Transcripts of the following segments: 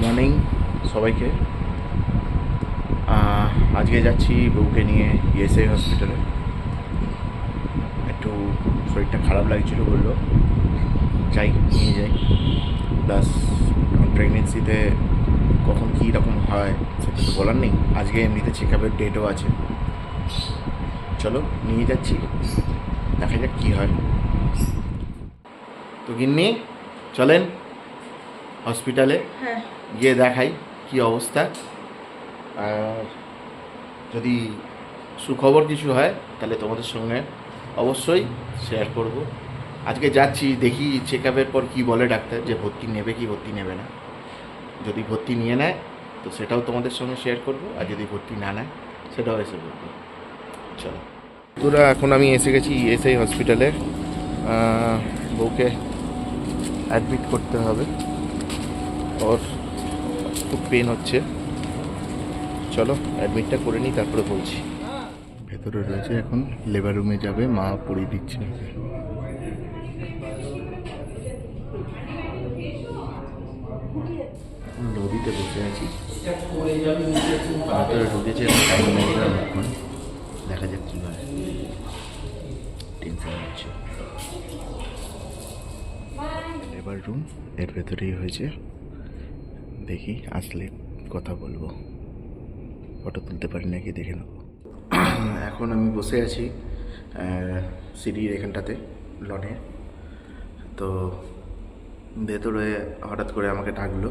Morning সবাইকে। আজকে যাচ্ছি বউকে নিয়ে ইএসআই হসপিটালে। একটু শরীরটা খারাপ লাগছিল, বললো যাই নিয়ে যাই। প্লাস প্রেগনেন্সিতে কখন কী রকম হয় সেটা তো বলার নেই। আজকে এমনিতে চেক আপের ডেটও আছে। চলো নিয়ে যাচ্ছি, দেখা যাক কী হয়। তো গিন্নি চলেন হসপিটালে গিয়ে দেখাই কি অবস্থা। আর যদি সুখবর কিছু হয় তাহলে তোমাদের সঙ্গে অবশ্যই শেয়ার করব। আজকে যাচ্ছি, দেখি চেক আপের পর কী বলে ডাক্তার, যে ভর্তি নেবে কি ভর্তি নেবে না। যদি ভর্তি নিয়ে নেয় তো সেটাও তোমাদের সঙ্গে শেয়ার করব, আর যদি ভর্তি না নেয় সেটাও এসে বলবো। চলো তোরা, এখন আমি এসে গেছি ইএসআই হসপিটালে। বউকে অ্যাডমিট করতে হবে, ওর খুব পেন হচ্ছে। চলো অ্যাডমিটটা করে নিই, তারপরে বলছি। ভেতরে রয়েছে, এখন লেবার রুমে যাবে, মা পড়িয়ে দিচ্ছে। এখন নদীতে বসে আছি, ভেতরে ঢুকেছে, টাইম লাগবে অনেকক্ষণ। দেখা যাক কী হয়, টেনশন হচ্ছে। লেবার রুম এর ভেতরেই হয়েছে, দেখি আসলে কথা বলবো। ফটো তুলতে পারি নাকি দেখে নেব। এখন আমি বসে আছি সিঁড়ির এখানটাতে, লনে। তো ভেতরে হঠাৎ করে আমাকে ডাকলো,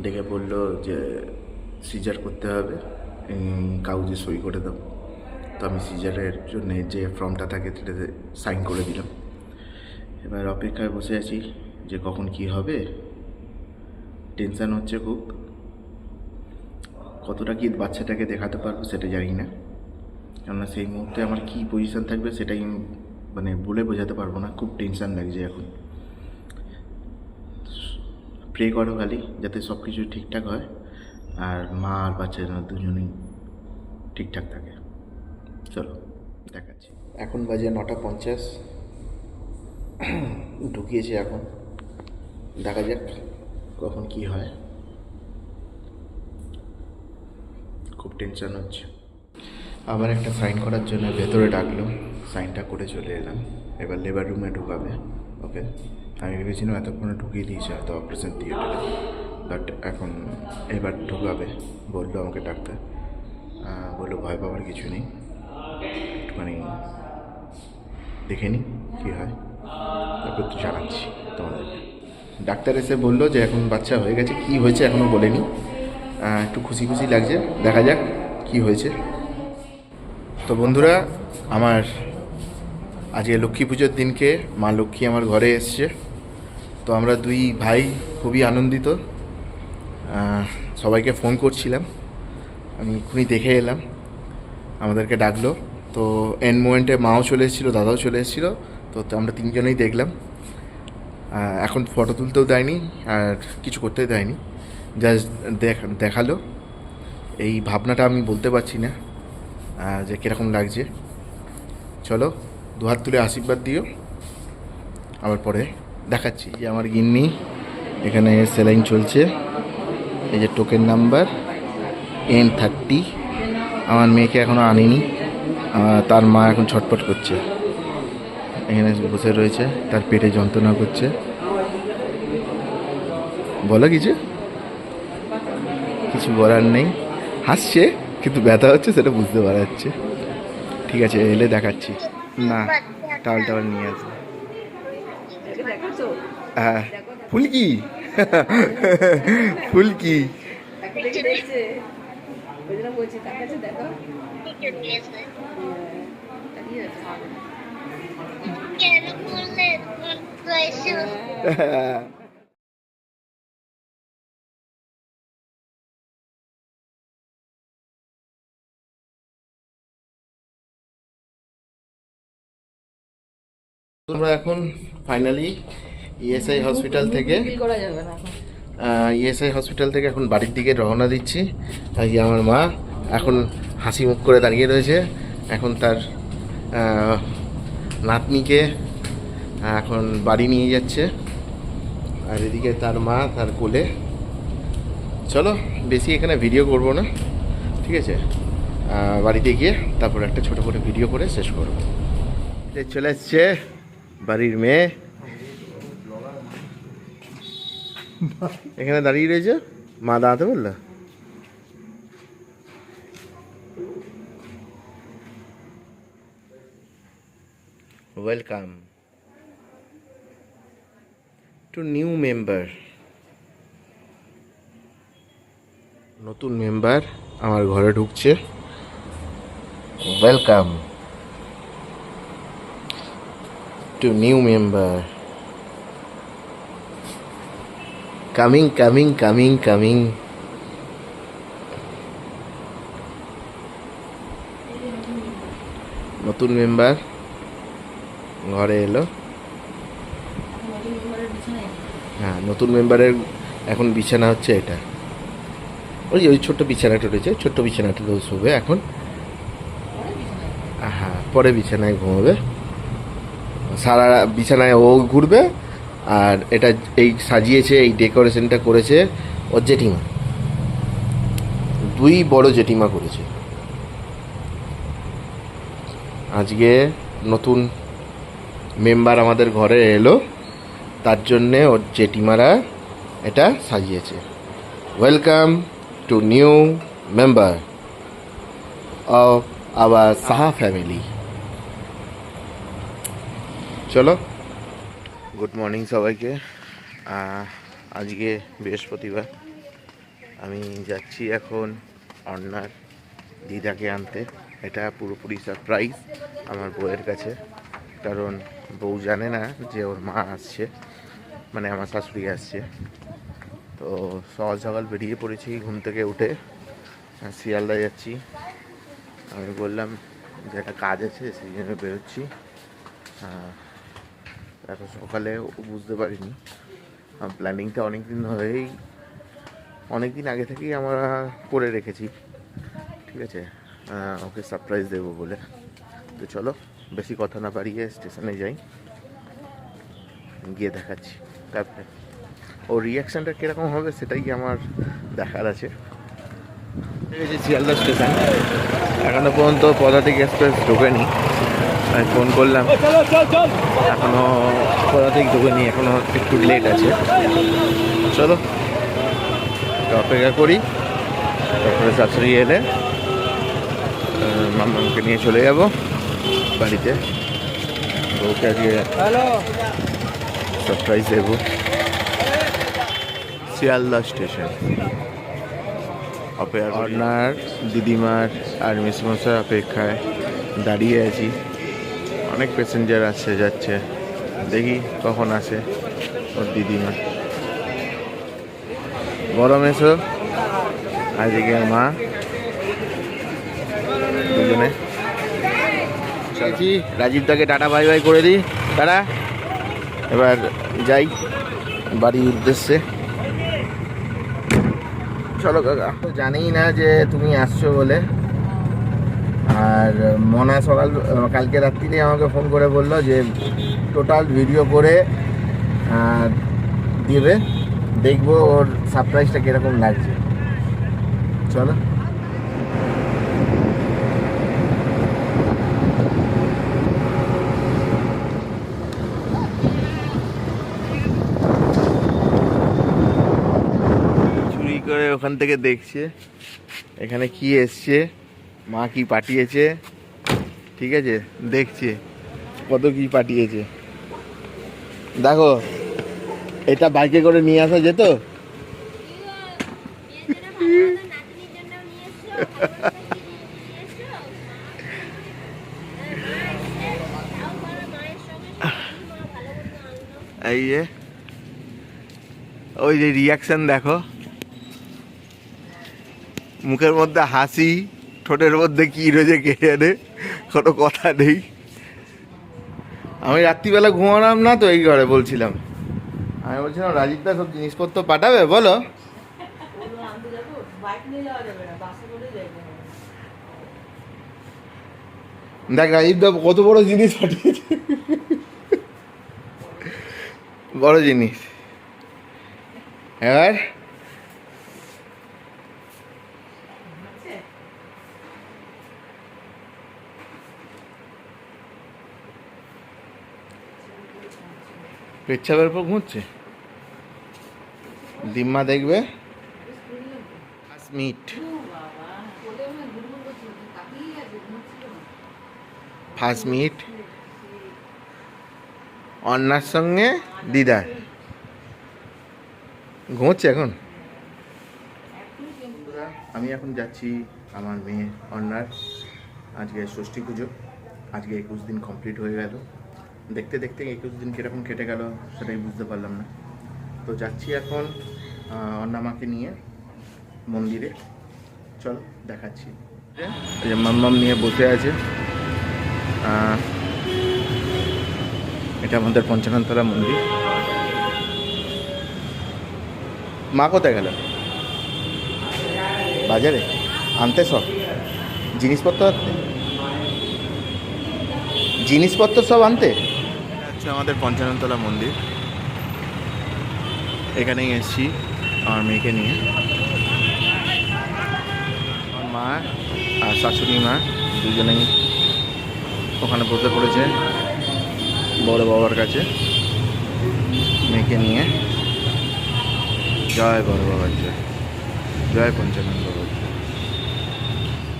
ডেকে বললো যে সিজার করতে হবে, কাগজে সই করে দাও। তো আমি সিজারের জন্য যে ফর্মটা থাকে সেটাতে সাইন করে দিলাম। এবার অপেক্ষায় বসে আছি যে কখন কি হবে। টেনশান হচ্ছে খুব, কতটা কি বাচ্চাটাকে দেখাতে পারবো সেটা জানি না। কেননা সেই মুহূর্তে আমার কী পজিশান থাকবে সেটাই মানে বলে বোঝাতে পারবো না। খুব টেনশান লাগছে এখন। প্রে করো খালি যাতে সব কিছু ঠিকঠাক হয়, আর মা আর বাচ্চা যেন দুজনেই ঠিকঠাক থাকে। চলো দেখাচ্ছি। এখন বাজে 9:50, ঢুকিয়েছে এখন। দেখা যাক কখন কি হয়। খুব টেনশন হচ্ছে। আবার একটা সাইন করার জন্য ভেতরে ডাকলো, সাইনটা করে চলে এলাম। এবার লেবার রুমে ঢুকাবে ওকে। আমি ভেবেছিলাম এতক্ষণে ঢুকিয়ে দিয়েছে হয়তো অপারেশন থিয়েটারে, বাট এখন এবার ঢুকাবে বললো আমাকে ডাক্তার। বললো ভয় পাওয়ার কিছু নেই, একটুখানি দেখে নিই কী হয়, তারপর তো জানাচ্ছি তোমাদেরকে। ডাক্তার এসে বললো যে এখন বাচ্চা হয়ে গেছে, কি হয়েছে এখনও বলেনি। একটু খুশি খুশি লাগছে, দেখা যাক কি হয়েছে। তো বন্ধুরা, আমার আজকে লক্ষ্মী পুজোর দিনকে মা লক্ষ্মী আমার ঘরে এসছে। তো আমরা দুই ভাই খুবই আনন্দিত। সবাইকে ফোন করছিলাম, আমি এক্ষুনি দেখে এলাম, আমাদেরকে ডাকলো। তো এন্ড মোমেন্টে মাও চলে এসেছিলো, দাদাও চলে এসেছিলো। তো আমরা তিনজনেই দেখলাম। এখন ফটো তুলতেও দেয়নি আর কিছু করতেও দেয়নি, জাস্ট দেখালো। এই ভাবনাটা আমি বলতে পারছি না যে কীরকম লাগছে। চলো দুহাত তুলে আশীর্বাদ দিও, আবার পরে দেখাচ্ছি। যে আমার গিন্নি এখানে সেলাইন চলছে, এই যে টোকেন নাম্বার N30। আমার মেয়েকে এখনও আনিনি, তার মা এখন ছটপট করছে, এখানে বসে রয়েছে, তার পেটে যন্ত্রণা করছে। বলো কিছু, কিছু বলার নেই। হাসছে কিন্তু ব্যথা হচ্ছে সেটা বুঝতে পারা যাচ্ছে। ঠিক আছে, এলে দেখাচ্ছি। না, টাওয়াল টাওয়াল নিয়ে আসবে। হ্যাঁ, ফুলকি ফুলকি তোমরা এখন ফাইনালি ইএসআই হসপিটাল থেকে এখন বাড়ির দিকে রওনা দিচ্ছি। আর আমার মা এখন হাসি মুখ করে দাঁড়িয়ে রয়েছে। এখন তার নাতনিকে এখন বাড়ি নিয়ে যাচ্ছে, আর এদিকে তার মা তার কোলে চলো বেশি এখানে ভিডিও করব না, ঠিক আছে? বাড়িতে গিয়ে তারপর একটা ছোটো করে ভিডিও করে শেষ করবো। চলে এসছে বাড়ির মেয়ে, এখানে দাঁড়িয়ে রয়েছে। মা দাঁড়াতে বললো। Welcome to new member. নতুন মেম্বার আমার ঘরে ঢুকছে। Welcome to new member. Coming coming coming coming. নতুন মেম্বার ঘরে এলো। হ্যাঁ, নতুন মেম্বারের এখন বিছানা হচ্ছে এটা। ওই ছোট্ট বিছানাটা রয়েছে, ছোট্ট বিছানাটা শোবে এখন। হ্যাঁ, পরে বিছানায় ঘুমাবে। সারা বিছানায় ও ঘুরবে। আর এটা এই সাজিয়েছে, এই ডেকোরেশনটা করেছে ওর জেঠিমা। 2 বড় জেঠিমা করেছে। আজকে নতুন মেম্বার আমাদের ঘরে এলো, তার জন্যে ওর জেঠিমারা এটা সাজিয়েছে। Welcome to new member of our Saha family. চলো, গুড মর্নিং সবাইকে। আজকে বৃহস্পতিবার। আমি যাচ্ছি এখন অর্ণার দিদাকে আনতে। এটা পুরোপুরি সারপ্রাইজ আমার বউয়ের কাছে, কারণ বউ জানে না যে ওর মা আসছে, মানে আমার শাশুড়ি আসছে। তো সকাল সকাল বেরিয়ে পড়েছি ঘুম থেকে উঠে, শিয়ালদা যাচ্ছি। আমি বললাম যে একটা কাজ আছে, সেই জন্য বেরোচ্ছি। এত সকালে বুঝতে পারিনি। প্ল্যানিংটা অনেক দিন আগে থেকেই আমরা করে রেখেছি, ঠিক আছে? ওকে সারপ্রাইজ দেবো বলে। তো চলো, বেশি কথা না বাড়িয়ে স্টেশনে যাই, গিয়ে দেখাচ্ছি। তারপরে ওর রিয়াকশানটা কীরকম হবে সেটাই আমার দেখার আছে। ঠিক আছে, শিয়ালদা স্টেশন। এখনো পর্যন্ত পদাতিক এক্সপ্রেস ঢোকেনি। আমি ফোন করলাম, এখনও পদাতিক ঢোকেনি, এখনও একটু লেট আছে। চলো অপেক্ষা করি, তারপরে শাশুড়ি এলে মামাকে নিয়ে চলে যাব বাড়িতে। ওকে আজকে সারপ্রাইজ দেব। শিয়ালদা স্টেশন অর্ণার দিদিমার আর মিসমশাই অপেক্ষায় দাঁড়িয়ে আছি। অনেক প্যাসেঞ্জার আসছে যাচ্ছে, দেখি কখন আসে ওর দিদিমা। বড় মেসো আজকে মা দুজনে। রাজীব দাকে টাটা বাই বাই করে দিই, টাটা। এবার যাই বাড়ির উদ্দেশ্যে। চলো কাকা, তো জানিই না যে তুমি আসছো বলে। আর মনা কালকে রাত্রিরে আমাকে ফোন করে বললো যে টোটাল ভিডিও করে দেবে, দেখবো ওর সারপ্রাইজটা কীরকম লাগছে। চলো। চুরি করে ওখান থেকে দেখছে এখানে কি এসছে, মা কি পাঠিয়েছে, ঠিক আছে? দেখছে কত কি পাঠিয়েছে। দেখো, এটা বাইকে করে নিয়ে আসা যেত। এই যে ওই যে রিয়াকশন দেখো, মুখের মধ্যে হাসি, ঠোঁটের মধ্যে কি রয়েছে কে জানে, কোনো কথা নেই। আমি রাত্রিবেলা ঘুমালাম না তো, এই ঘরে বলছিলাম, আমি বলছিলাম রাজীবদা সব জিনিসপত্র পাঠাবে বলো। দেখ রাজীবদা কত বড় জিনিস পাঠিয়েছে, বড় জিনিস। এবার পেচ্ছাপের পর ঘুমোচ্ছে। দিম্মা দেখবে 5 মিনিট, 5 মিনিট অন্যার সঙ্গে দিদার ঘুমোচ্ছে এখন। আমি এখন যাচ্ছি আমার মেয়ে অন্যার, আজকে ষষ্ঠী পুজো, আজকে 21 দিন কমপ্লিট হয়ে গেল। দেখতে দেখতে 21 দিন কীরকম কেটে গেল সেটাই বুঝতে পারলাম না। তো যাচ্ছি এখন অন্নামাকে নিয়ে মন্দিরে, চল দেখাচ্ছি। এই যে মাম্মাম নিয়ে বসে আছে, এটা আমাদের পঞ্চাননতলা মন্দির। মা কোথায় গেল? বাজারে আনতে, সব জিনিসপত্র আনতে, জিনিসপত্র সব আনতে। হচ্ছে আমাদের পঞ্চাননতলা মন্দির, এখানেই এসেছি আমার মেয়েকে নিয়ে। আমার মা আর শাশুড়ি মা দুজনেই ওখানে বসে পড়েছে বড় বাবার কাছে মেয়েকে নিয়ে। জয় বড় বাবার জয়, জয় পঞ্চানন বাবার জয়।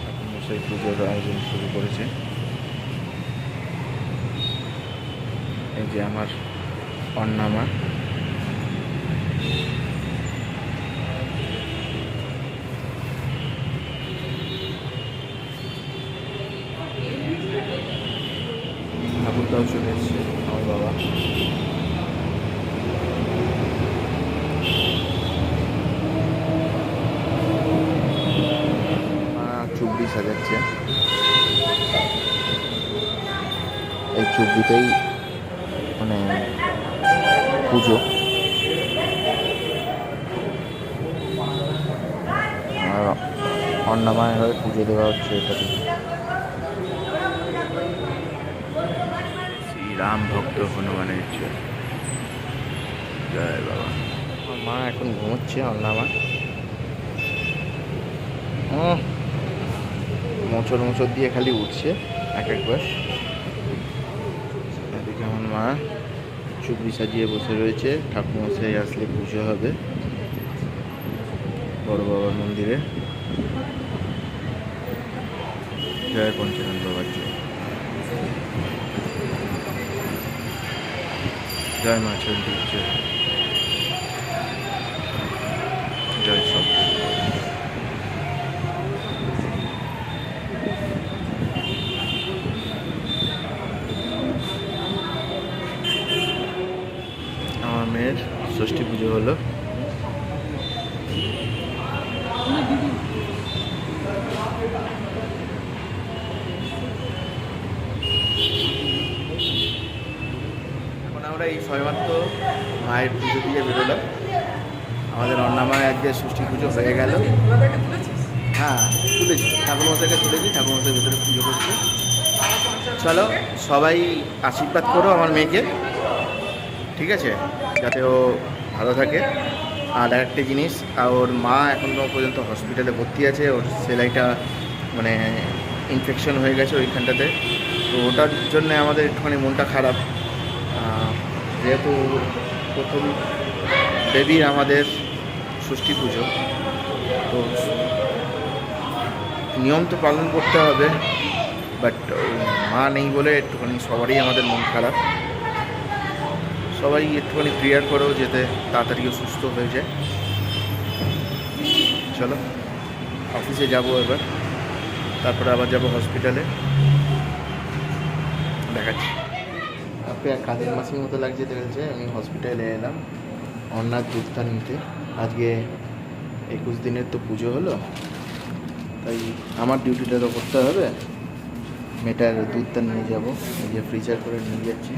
এখন সেই পুজোর আয়োজন শুরু করেছে। এই যে আমার অন্নামা, ঠাকুরটাও চলে এসছে আমার বাবা। চুবড়ি সাজাচ্ছে, এই চুবড়িতেই মানে পুজো। আর অন্নামায় হয়ে পুজো দেওয়া হচ্ছে এটাতে। শ্রীরাম ভক্ত হনুমানের জয়, জয় বাবা। আমার মা এখন ঘুমোচ্ছে অন্নামা। মোচড় দিয়ে খালি উঠছে এক একবার। এদিকে আমার মা চুবড়ি সাজিয়ে বসে রয়েছে, ঠাকুরমশাই আসলে পুজো হবে বড় বাবার মন্দিরে। জয় পঞ্চানন বাবার জয়, জয় মা চণ্ডীর জয়, জয় সব। আমার মেয়ের ষষ্ঠী পুজো হলো। এখন আমরা এই সবেমাত্র মায়ের পুজো দিয়ে বেরোলাম। আমাদের অন্নামায় আজকে ষষ্ঠী পুজো হয়ে গেল। হ্যাঁ তুলেছি, ঠাকুরমশাইকে তুলেছি, ঠাকুরমশাই ভেতরে পুজো করছে। চলো সবাই আশীর্বাদ করো আমার মেয়েকে, ঠিক আছে, যাতে ও ভালো থাকে। আর একটা জিনিস, ওর মা এখনও পর্যন্ত হসপিটালে ভর্তি আছে, ওর সেলাইটা মানে ইনফেকশন হয়ে গেছে ওইখানটাতে। তো ওটার জন্য আমাদের একটুখানি মনটা খারাপ, যেহেতু প্রথম বেবির আমাদের ষষ্ঠী পুজো, তো নিয়ম তো পালন করতে হবে, বাট মা নেই বলে একটুখানি সবারই আমাদের মন খারাপ। সবাই একটুখানি প্রেয়ার করো যাতে তাড়াতাড়ি সুস্থ হয়ে যায়। চলো অফিসে যাব এবার, তারপরে আবার যাব হসপিটালে, দেখাচ্ছি। আপনি আর কাজের মাসের মতো লাগছে দেখেছে। আমি হসপিটালে এলাম অন্যার দুধটা নিতে। আজকে 21 দিনের তো পুজো হলো, তাই আমার ডিউটিটা তো করতে হবে। মেয়েটার দুধটা নিয়ে যাব, নিজে ফ্রিজার করে নিয়ে যাচ্ছি।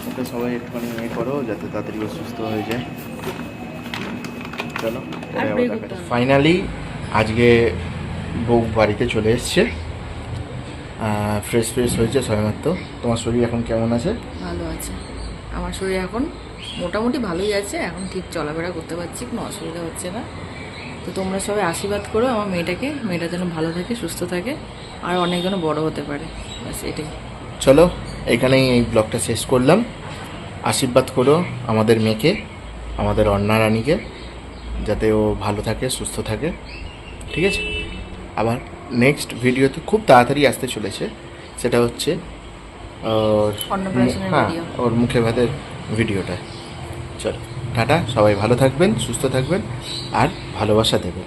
ওকে সবাই একটুখানি করো যাতে তাড়াতাড়ি সুস্থ হয়ে যায়। চলো ফাইনালি আজকে বউ বাড়িতে চলে এসছে, ফ্রেশ হয়েছে সবেমাত্র। তোমার শরীর এখন কেমন আছে? ভালো আছে, আমার শরীর এখন মোটামুটি ভালোই আছে। এখন ঠিক চলাফেরা করতে পারছি, কোনো অসুবিধা হচ্ছে না। তো তোমরা সবাই আশীর্বাদ করো আমার মেয়েটা যেন ভালো থাকে, সুস্থ থাকে, আর অনেক যেন বড় হতে পারে, ব্যাস এটাই। চলো এখানেই এই ব্লগটা শেষ করলাম। আশীর্বাদ করো আমাদের মেয়েকে, আমাদের অন্না রানীকে, যাতে ও ভালো থাকে, সুস্থ থাকে। ঠিক আছে, আবার নেক্সট ভিডিওতে খুব তাড়াতাড়ি আসতে চলেছে, সেটা হচ্ছে ওর অন্নপ্রাশনের হ্যাঁ ভিডিও। ওর মুখে ভাতের ভিডিওটা। চলো টাটা, সবাই ভালো থাকবেন, সুস্থ থাকবেন, আর ভালোবাসা দেবেন।